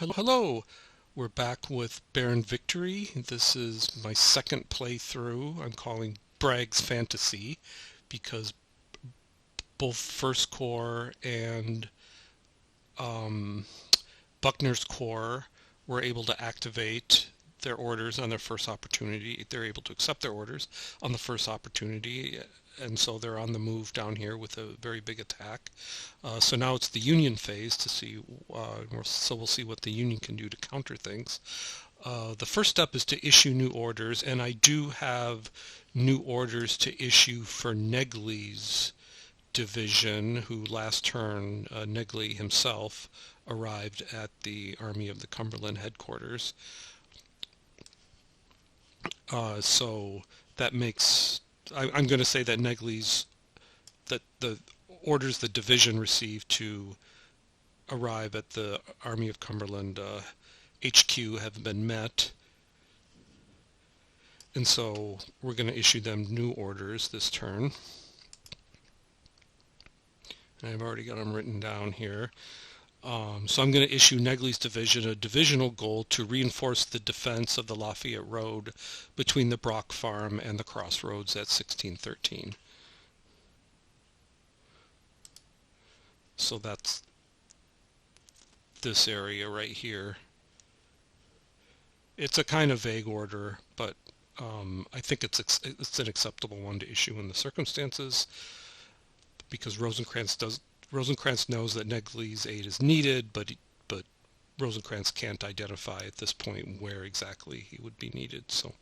Hello, we're back with Barren Victory. This is my second playthrough. I'm calling Bragg's Fantasy because both First Corps and um, Buckner's Corps were able to activate their orders on their first opportunity. They're able to accept their orders on the first opportunity, and so they're on the move down here with a very big attack. So now it's the Union phase to see, so we'll see what the Union can do to counter things. The first step is to issue new orders, and I do have new orders to issue for Negley's division, who last turn, Negley himself arrived at the Army of the Cumberland headquarters. So that makes, I'm going to say that that the orders the division received to arrive at the Army of Cumberland HQ have been met. And so we're going to issue them new orders this turn. And I've already got them written down here. So I'm going to issue Negley's division a divisional goal to reinforce the defense of the Lafayette Road between the Brock Farm and the crossroads at 1613. So that's this area right here. It's a kind of vague order, but I think it's an acceptable one to issue in the circumstances, because Rosencrantz knows that Negley's aid is needed, but Rosencrantz can't identify at this point where exactly he would be needed. So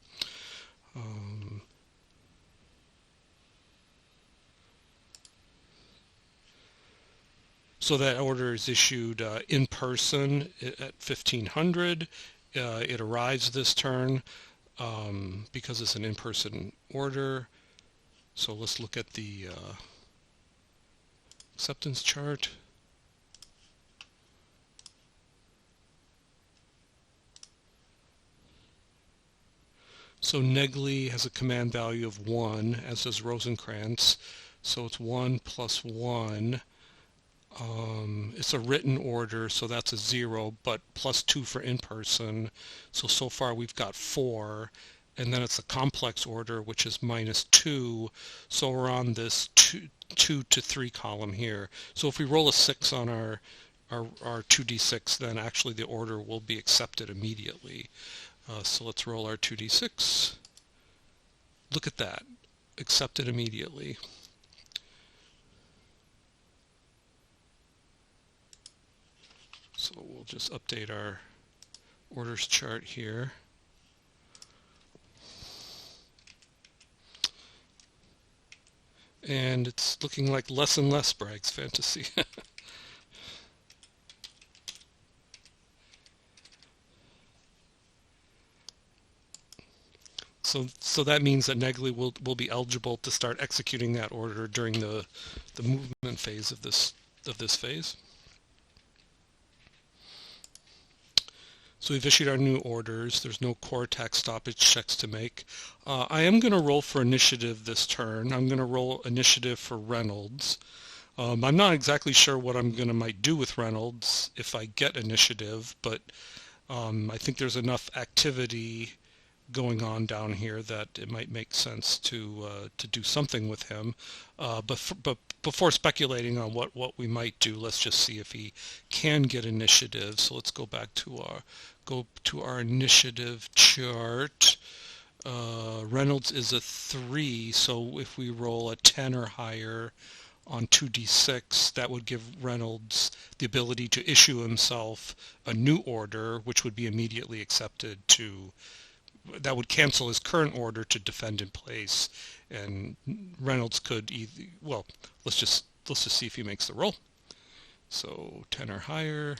so that order is issued in person at 1500. It arrives this turn because it's an in-person order. So let's look at the acceptance chart. So Negley has a command value of 1, as does Rosencrantz. So it's 1 plus 1. It's a written order, so that's a 0, but plus 2 for in-person. So far we've got 4. And then it's a complex order, which is minus 2. So we're on this 2 to 3 column here. So if we roll a 6 on our 2d6, then actually the order will be accepted immediately. So let's roll our 2d6. Look at that. Accepted immediately. So we'll just update our orders chart here. And it's looking like less and less Bragg's Fantasy. So that means that Negley will be eligible to start executing that order during the movement phase of this phase. So we've issued our new orders. There's no core attack stoppage checks to make. I am going to roll for initiative this turn. I'm going to roll initiative for Reynolds. I'm not exactly sure what I'm might do with Reynolds if I get initiative, but I think there's enough activity going on down here that it might make sense to do something with him. But before speculating on what we might do, let's just see if he can get initiative. So let's go back to our initiative chart. Reynolds is a 3, so if we roll a 10 or higher on 2d6, that would give Reynolds the ability to issue himself a new order, which would be immediately accepted that would cancel his current order to defend in place, and Reynolds could let's just see if he makes the roll. So 10 or higher,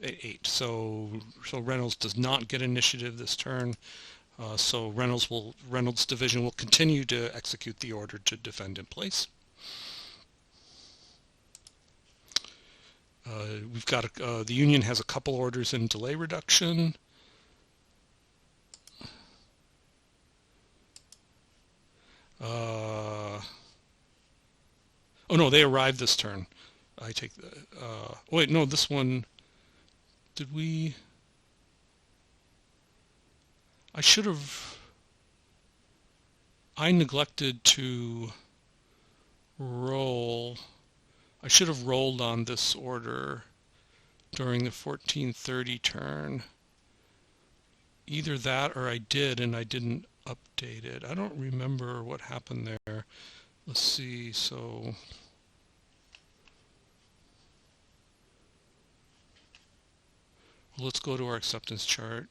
8. So Reynolds does not get initiative this turn. So Reynolds' division will continue to execute the order to defend in place. We've got the Union has a couple orders in delay reduction. Oh no, they arrived this turn. I take the. Wait, no, this one. Did we... I should have... I neglected to roll. I should have rolled on this order during the 1430 turn. Either that or I did and I didn't update it. I don't remember what happened there. Let's see, so... let's go to our acceptance chart.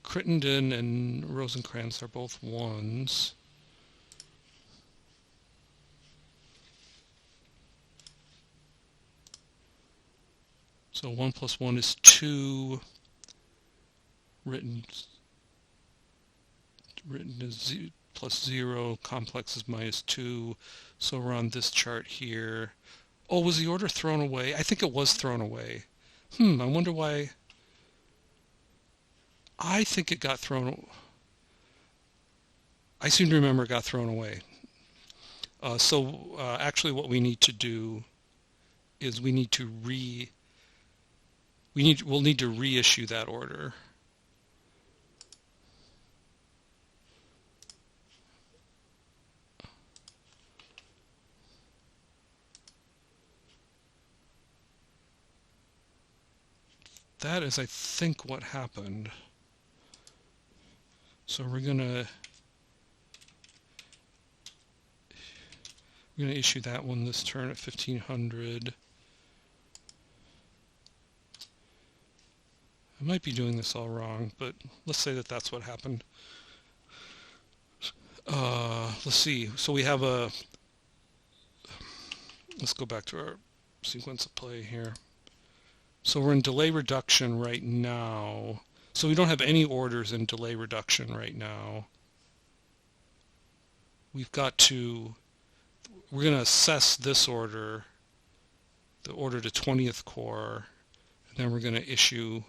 Crittenden and Rosencrantz are both 1s. So 1 plus 1 is 2. Written is plus 0. Complex is minus 2. So we're on this chart here. Oh, was the order thrown away? I think it was thrown away. I wonder why. I think it got thrown. I seem to remember it got thrown away. Actually what we need to do is we'll need to reissue that order. That is, I think, what happened. So we're gonna issue that one this turn at 1500. I might be doing this all wrong, but let's say that that's what happened. Let's see. So we have a... Let's go back to our sequence of play here. So we're in delay reduction right now. So we don't have any orders in delay reduction right now. We're going to assess this order, the order to 20th Corps, and then we're going to issue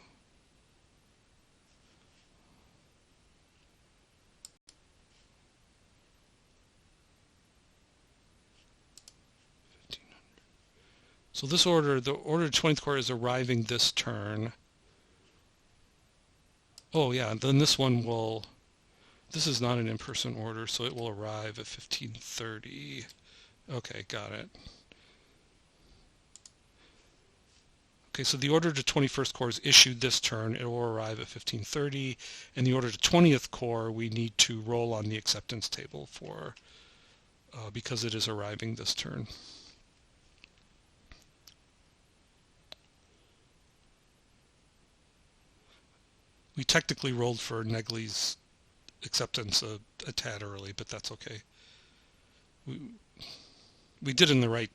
So this order, the order to 20th Corps is arriving this turn. Oh yeah, then this one will, this is not an in-person order, so it will arrive at 1530. Okay, got it. Okay, so the order to 21st Corps is issued this turn. It will arrive at 1530. And the order to 20th Corps, we need to roll on the acceptance table for, because it is arriving this turn. We technically rolled for Negley's acceptance a tad early, but that's okay. We did in the right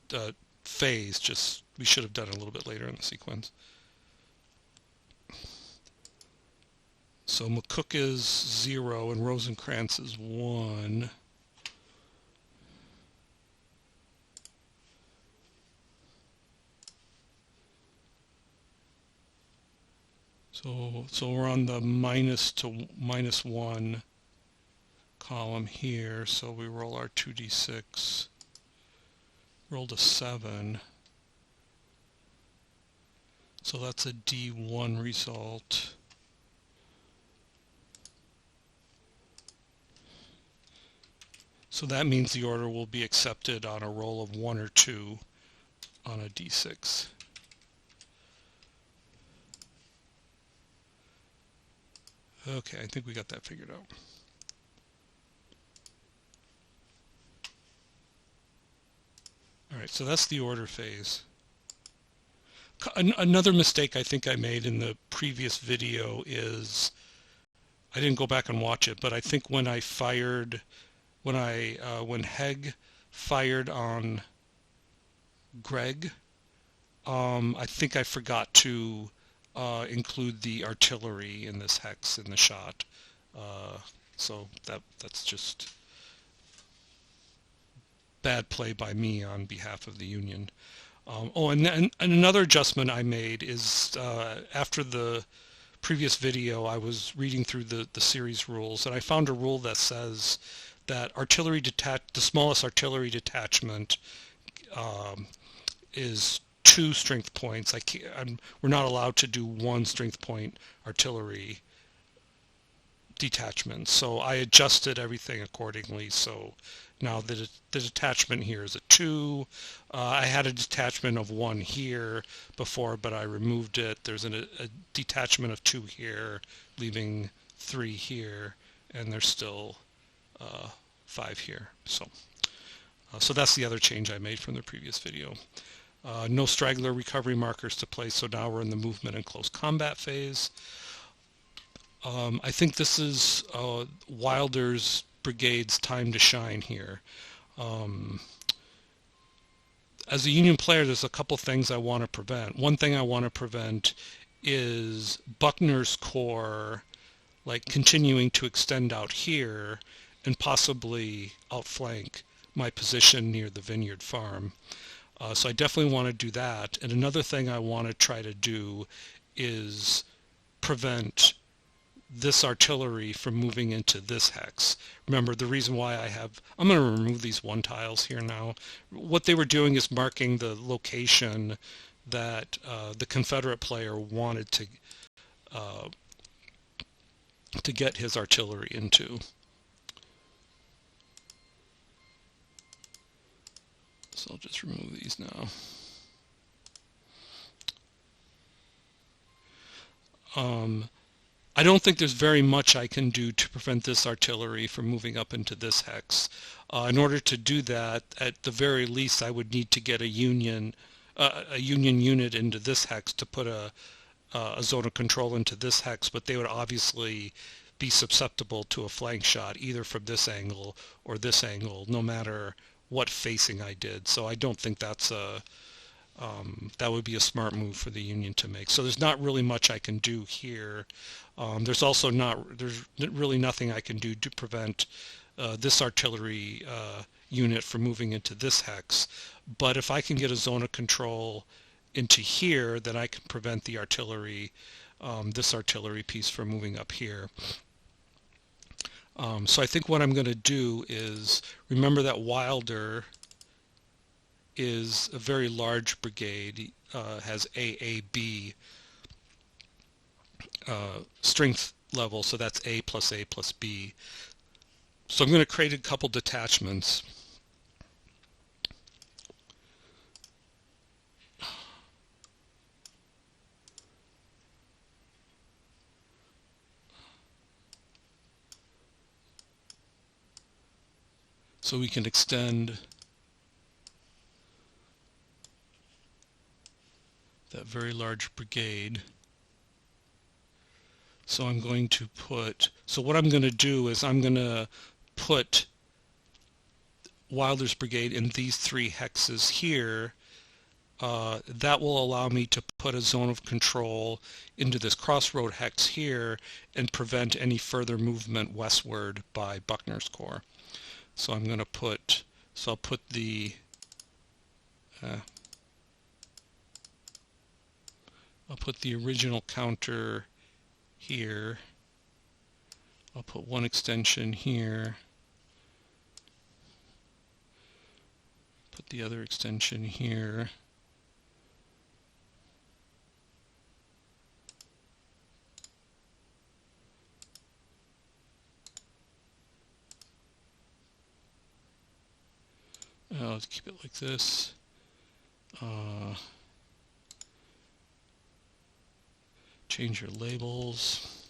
phase, just we should have done it a little bit later in the sequence. So McCook is 0 and Rosencrantz is 1. So we're on the minus to minus 1 column here. So we roll our 2d6, rolled a 7. So that's a D1 result. So that means the order will be accepted on a roll of 1 or 2 on a D6. Okay, I think we got that figured out. All right, so that's the order phase. Another mistake I think I made in the previous video is I didn't go back and watch it, but I think when I fired, when Hegg fired on Greg, I think I forgot to include the artillery in this hex in the shot. So that's just bad play by me on behalf of the Union. And another adjustment I made is after the previous video I was reading through the series rules, and I found a rule that says that the smallest artillery detachment is 2 strength points. We're not allowed to do 1 strength point artillery detachments. So I adjusted everything accordingly. So now the detachment here is a 2. I had a detachment of 1 here before, but I removed it. There's a detachment of 2 here, leaving 3 here, and there's still 5 here. So that's the other change I made from the previous video. No straggler recovery markers to place, so now we're in the movement and close combat phase. I think this is Wilder's brigade's time to shine here. As a Union player, there's a couple things I want to prevent. One thing I want to prevent is Buckner's corps continuing to extend out here and possibly outflank my position near the vineyard farm. So I definitely want to do that. And another thing I want to try to do is prevent this artillery from moving into this hex. Remember, the reason why I'm going to remove these 1 tiles here now. What they were doing is marking the location that the Confederate player wanted to get his artillery into. So I'll just remove these now. I don't think there's very much I can do to prevent this artillery from moving up into this hex. In order to do that, at the very least, I would need to get a Union unit into this hex to put a zone of control into this hex, but they would obviously be susceptible to a flank shot either from this angle or this angle, no matter what facing I did. So I don't think that would be a smart move for the Union to make. So there's not really much I can do here. There's really nothing I can do to prevent this artillery unit from moving into this hex. But if I can get a zone of control into here, then I can prevent the artillery, this artillery piece from moving up here. So I think what I'm going to do is, remember that Wilder is a very large brigade, has AAB strength level, so that's A plus B. So I'm going to create a couple detachments. So we can extend that very large brigade. So I'm going to what I'm going to do is I'm going to put Wilder's brigade in these 3 hexes here. That will allow me to put a zone of control into this crossroad hex here and prevent any further movement westward by Buckner's corps. So I'm going to I'll put the original counter here. I'll put 1 extension here. Put the other extension here. Let's keep it like this. Change your labels.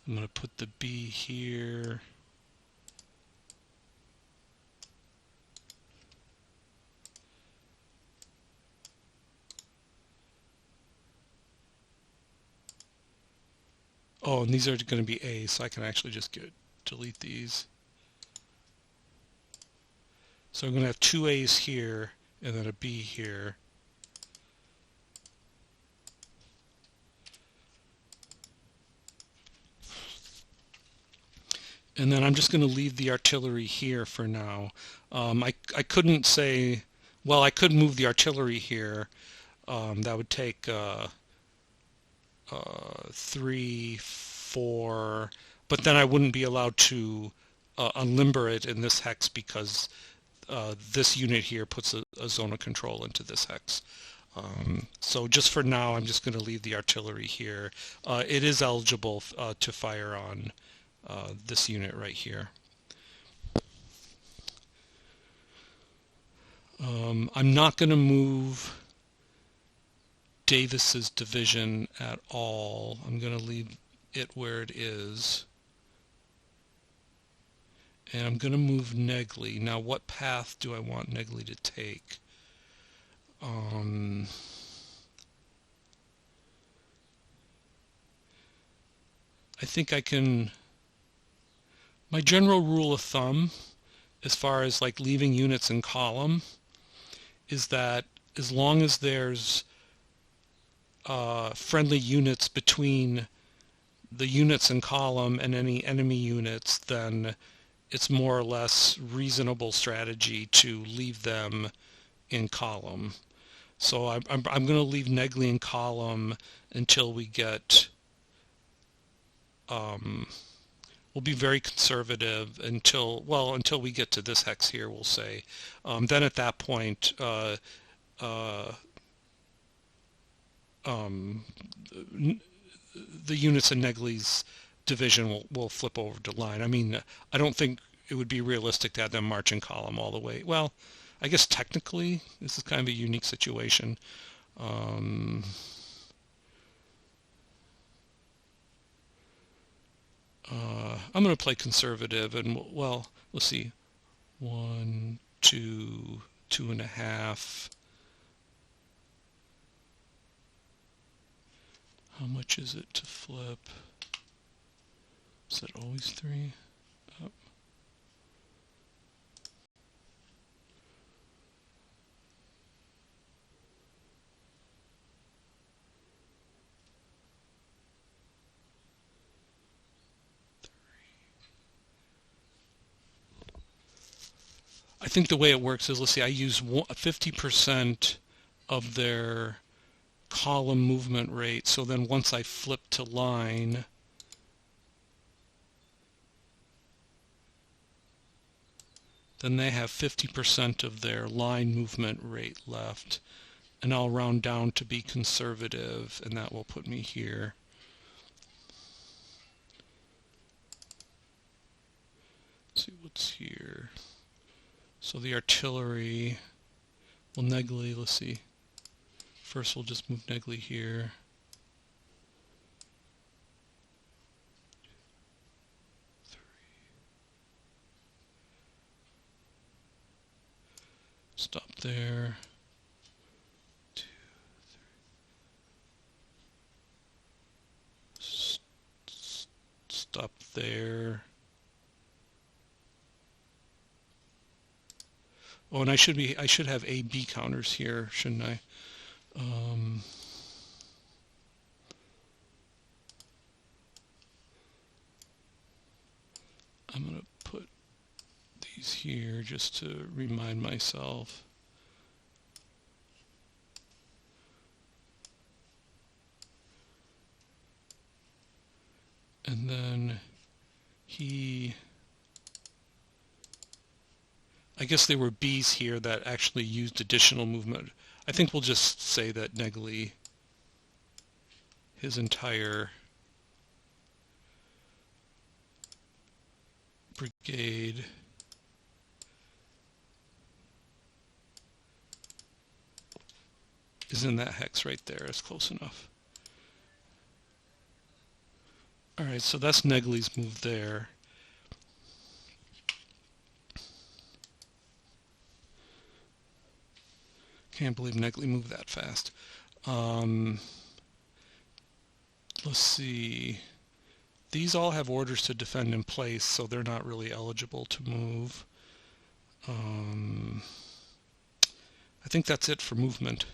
I'm going to put the B here. Oh, and these are going to be A, so I can actually just delete these. So I'm going to have 2 A's here and then a B here. And then I'm just going to leave the artillery here for now. I couldn't say well, I could move the artillery here. That would take 3, 4, but then I wouldn't be allowed to unlimber it in this hex because this unit here puts a zone of control into this hex. So just for now, I'm just going to leave the artillery here. It is eligible to fire on this unit right here. I'm not going to move Davis's division at all. I'm going to leave it where it is. And I'm going to move Negley. Now, what path do I want Negley to take? I think I can... My general rule of thumb, as far as like leaving units in column, is that as long as there's friendly units between the units in column and any enemy units, then it's more or less reasonable strategy to leave them in column. So I'm going to leave Negley in column until we get... we'll be very conservative until we get to this hex here, we'll say. Then at that point, the units in Negley's division will flip over to line. I mean, I don't think it would be realistic to have them march in column all the way. Well, I guess technically this is kind of a unique situation. I'm going to play conservative, and well, let's see, 1, 2, 2.5. How much is it to flip? Is that always 3? Up. I think the way it works is, let's see, I use 50% of their column movement rate. So then once I flip to line, then they have 50% of their line movement rate left. And I'll round down to be conservative, and that will put me here. Let's see what's here. So the artillery, well, Negley, let's see. First we'll just move Negley here. Stop there. 2, 3. Stop there. Oh, and I should have A-B counters here, shouldn't I? I'm going to put these here just to remind myself. And then I guess there were B's here that actually used additional movement. I think we'll just say that Negley, his entire brigade is in that hex right there. It's close enough. All right, so that's Negley's move there. Can't believe Negley moved that fast. Let's see. These all have orders to defend in place, so they're not really eligible to move. I think that's it for movement.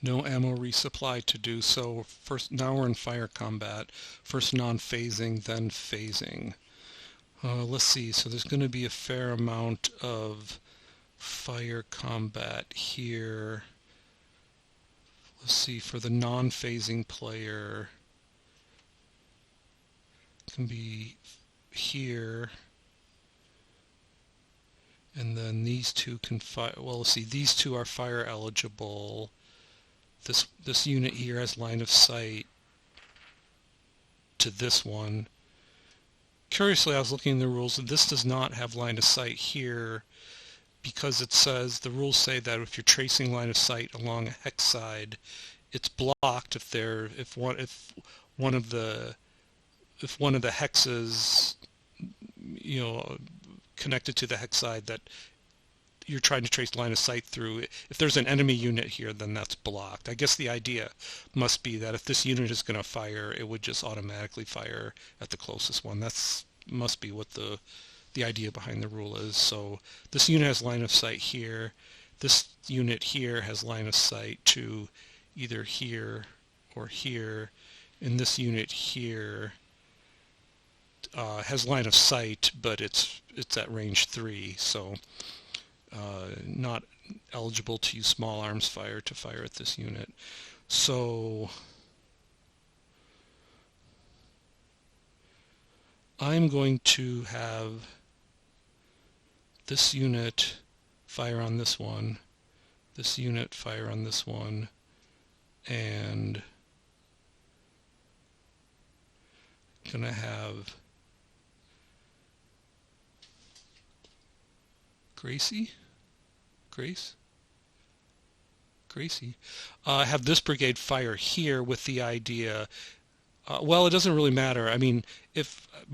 No ammo resupply to do so. First, now we're in fire combat. First non-phasing, then phasing. Let's see, so there's going to be a fair amount of fire combat here. Let's see, for the non-phasing player, it can be here. And then these two can fire. Well, let's see, these two are fire eligible. This unit here has line of sight to this one. Curiously, I was looking in the rules, and this does not have line of sight here because it says, the rules say that if you're tracing line of sight along a hex side, it's blocked if one of the hexes, connected to the hex side that you're trying to trace line of sight through, if there's an enemy unit here, then that's blocked. I guess the idea must be that if this unit is going to fire, it would just automatically fire at the closest one. That's must be what the idea behind the rule is. So this unit has line of sight here. This unit here has line of sight to either here or here. And this unit here has line of sight, but it's at range 3, so not eligible to use small arms fire to fire at this unit. So I'm going to have this unit fire on this one, this unit fire on this one, and gonna have Gracie? Have this brigade fire here with the idea, well, it doesn't really matter. I mean,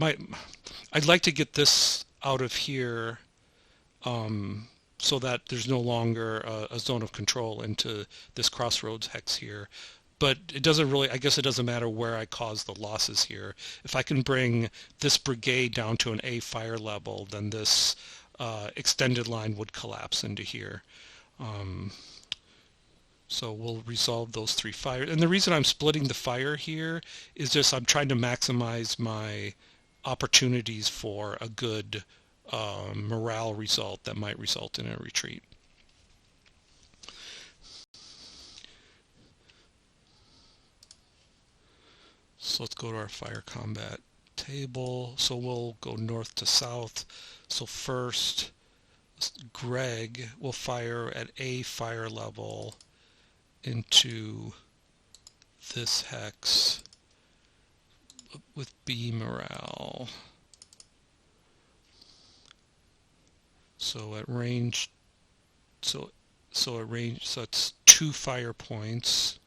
I'd like to get this out of here so that there's no longer a zone of control into this crossroads hex here. But it doesn't really, I guess it doesn't matter where I cause the losses here. If I can bring this brigade down to an A fire level, then this extended line would collapse into here. So we'll resolve those 3 fires. And the reason I'm splitting the fire here is just I'm trying to maximize my opportunities for a good morale result that might result in a retreat. So let's go to our fire combat table. So we'll go north to south. So first, Greg will fire at A fire level into this hex with B morale. So at range, so it's 2 fire points.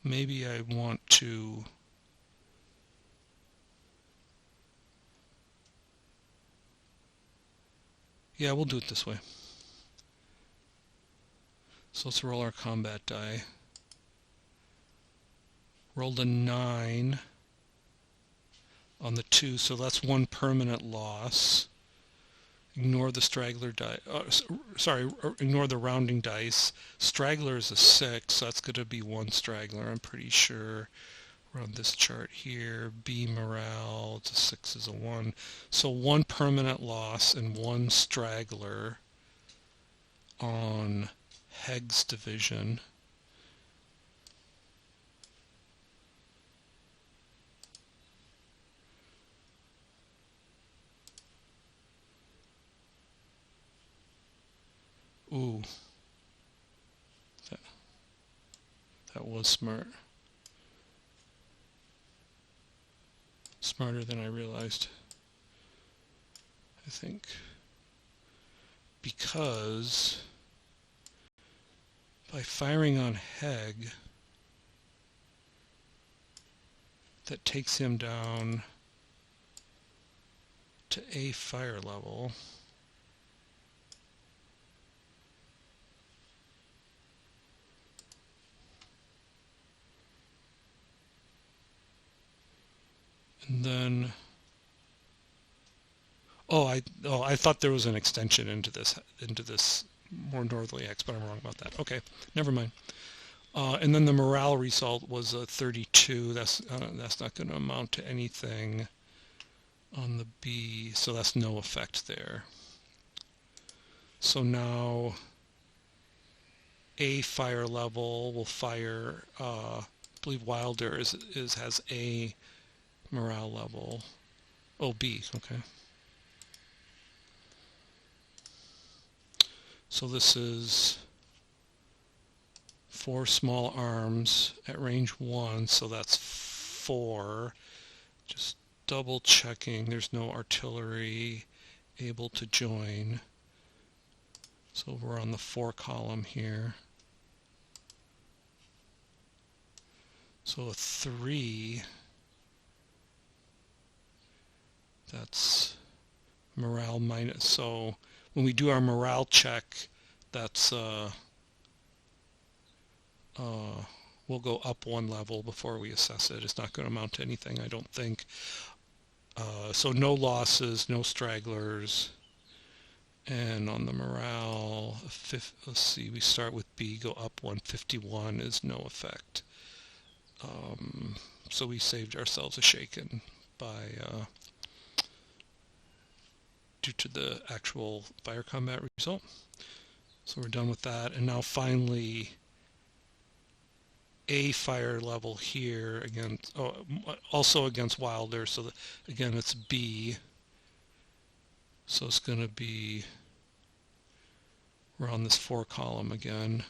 Maybe I want to yeah, we'll do it this way. So let's roll our combat die. Rolled a 9 on the 2, so that's 1 permanent loss. Ignore the straggler die. Ignore the rounding dice. Straggler is a 6, so that's going to be 1 straggler, I'm pretty sure. We're on this chart here. B morale, it's a 6 is a 1. So 1 permanent loss and 1 straggler on Heg's division. Ooh, that was smart. Smarter than I realized, I think. Because by firing on Heg, that takes him down to A fire level. And then, I thought there was an extension into this more northerly X, but I'm wrong about that. Okay, never mind. And then the morale result was a 32. That's not going to amount to anything on the B, so that's no effect there. So now A fire level will fire. I believe Wilder has A morale level. Oh, B. Okay. So this is 4 small arms at range 1, so that's 4. Just double checking there's no artillery able to join. So we're on the 4 column here. So a 3, that's morale minus. So when we do our morale check, that's we'll go up 1 level before we assess it. It's not going to amount to anything, I don't think. So no losses, no stragglers. And on the morale, let's see, we start with B, go up 151 is no effect. So we saved ourselves a shaken due to the actual fire combat result. So we're done with that. And now finally, A fire level here against, also against Wilder. So again, it's B. So it's going to be, we're on this 4 column again.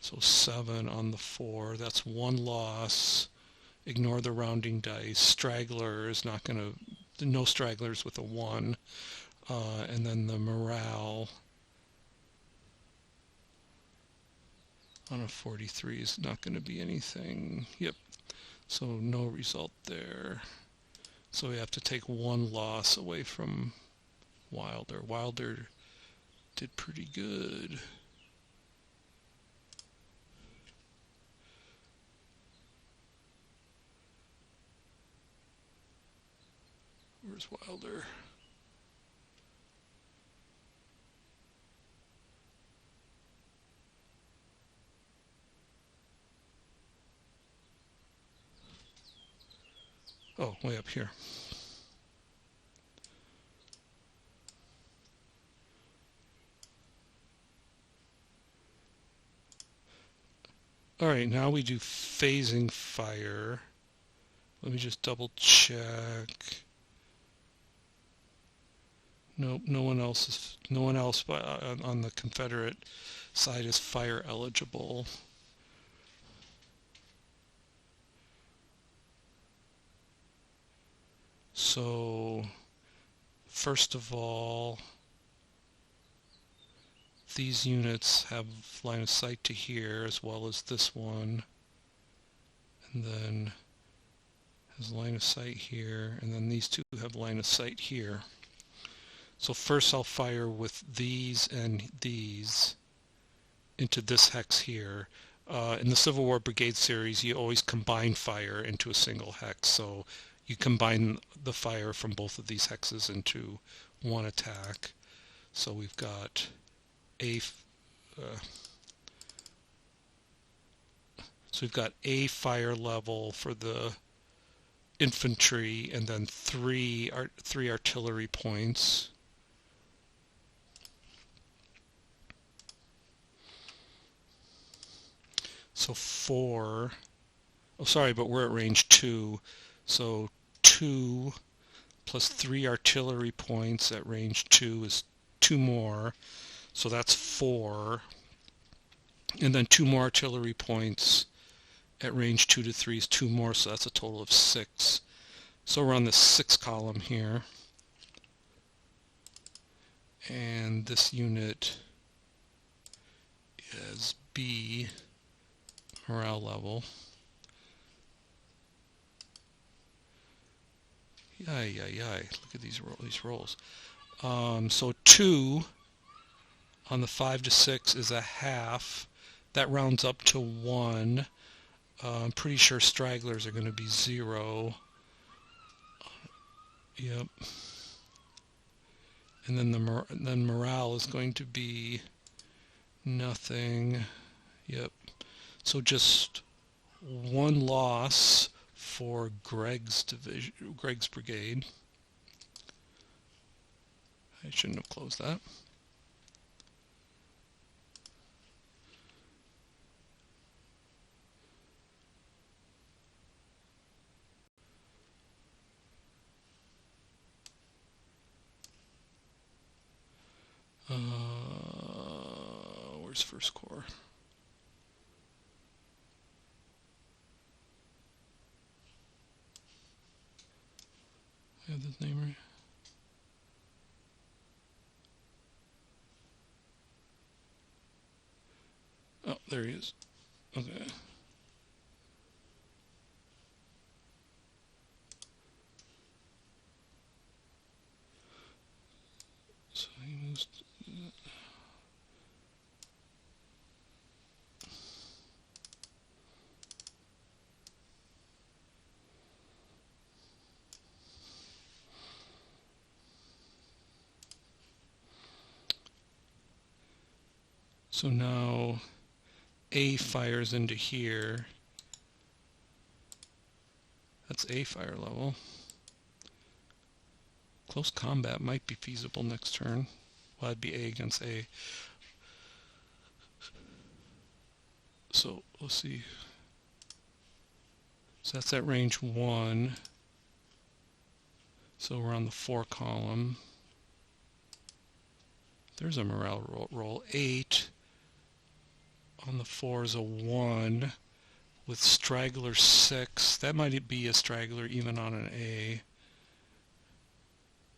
So 7 on the 4. That's 1 loss. Ignore the rounding dice. Straggler is not going to, no stragglers with a 1. And then the morale on a 43 is not going to be anything. Yep. So no result there. So we have to take 1 loss away from Wilder. Wilder did pretty good. Where's Wilder? Oh, way up here. All right, now we do phasing fire. Let me just double check. Nope, no one else on the Confederate side is fire eligible. So first of all, these units have line of sight to here as well as this one, and then has line of sight here, and then these 2 have line of sight here. So first I'll fire with these and these into this hex here. In the Civil War Brigade series, you always combine fire into a single hex, so you combine the fire from both of these hexes into 1 attack. So we've got a fire level for the infantry, and then 3 artillery points. So 4. Oh, sorry, but we're at range 2. So 2 plus 3 artillery points at range 2 is 2 more. So that's 4. And then 2 more artillery points at range 2 to 3 is 2 more, so that's a total of 6. So we're on the 6 column here. And this unit is B morale level. Look at these rolls. So 2 on the 5 to 6 is a half. That rounds up to 1. I'm pretty sure stragglers are going to be 0. Yep. And then morale is going to be nothing. Yep. So just 1 loss for Gregg's brigade. I shouldn't have closed that. Where's First Corps? I have this name right. Oh, there he is. Okay. So he moves. So now A fires into here. That's A fire level. Close combat might be feasible next turn. Well, that'd be A against A. So let's see. So that's at range 1. So we're on the 4 column. There's a morale roll. 8. On the 4 is a 1. With straggler 6. That might be a straggler even on an A.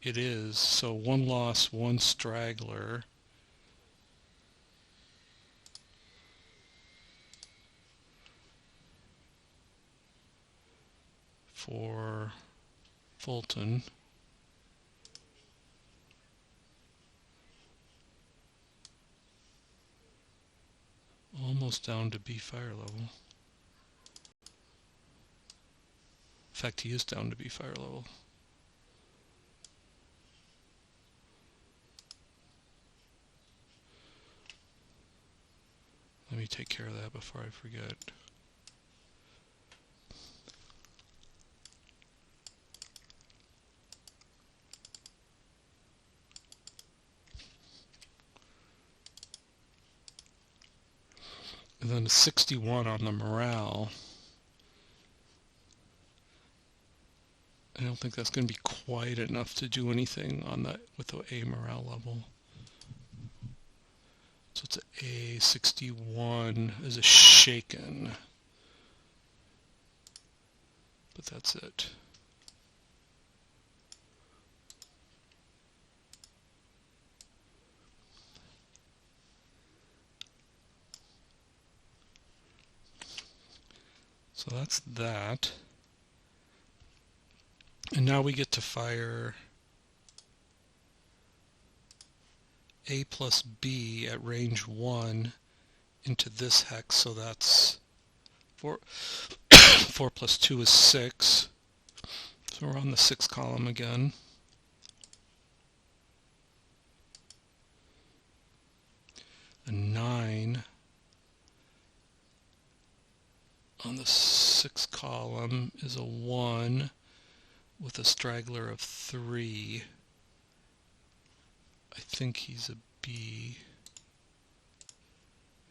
It is. So 1 loss, 1 straggler. For Fulton. Almost down to B fire level. In fact, he is down to B fire level. Let me take care of that before I forget. And then a 61 on the morale. I don't think that's going to be quite enough to do anything on that with the A morale level. So it's a A61 is a shaken. But that's it. So that's that. And now we get to fire A plus B at range 1 into this hex. So that's 4, 4 plus 2 is 6. So we're on the 6 column again. A 9 on the 6 column is a 1 with a straggler of 3. I think he's a B.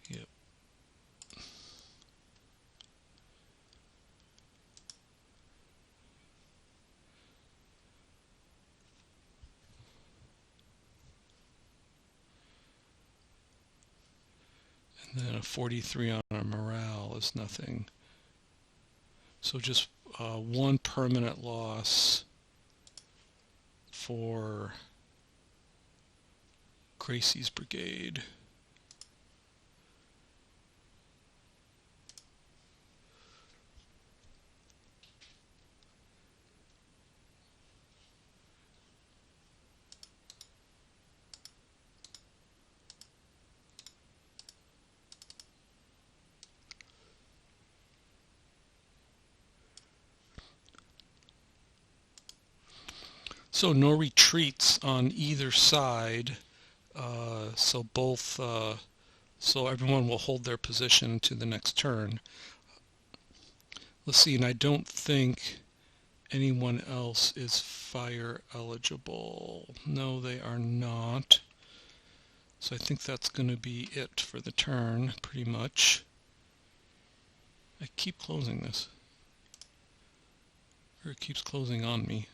Yep. And then a 43 on a morale is nothing. So just 1 permanent loss for Gracie's brigade. So no retreats on either side. So both, so everyone will hold their position to the next turn. Let's see, and I don't think anyone else is fire eligible. No, they are not. So I think that's going to be it for the turn, pretty much. I keep closing this. Or it keeps closing on me.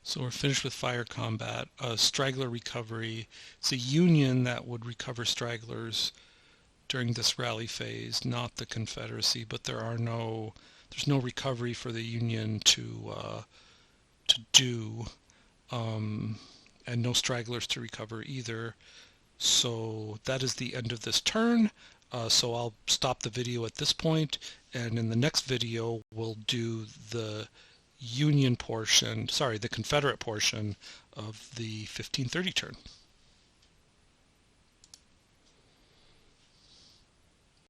So we're finished with fire combat. Straggler recovery. It's a union that would recover stragglers during this rally phase, not the Confederacy, but there's no recovery for the Union to do, and no stragglers to recover either. So that is the end of this turn. So I'll stop the video at this point, and in the next video we'll do the Confederate portion of the 1530 turn.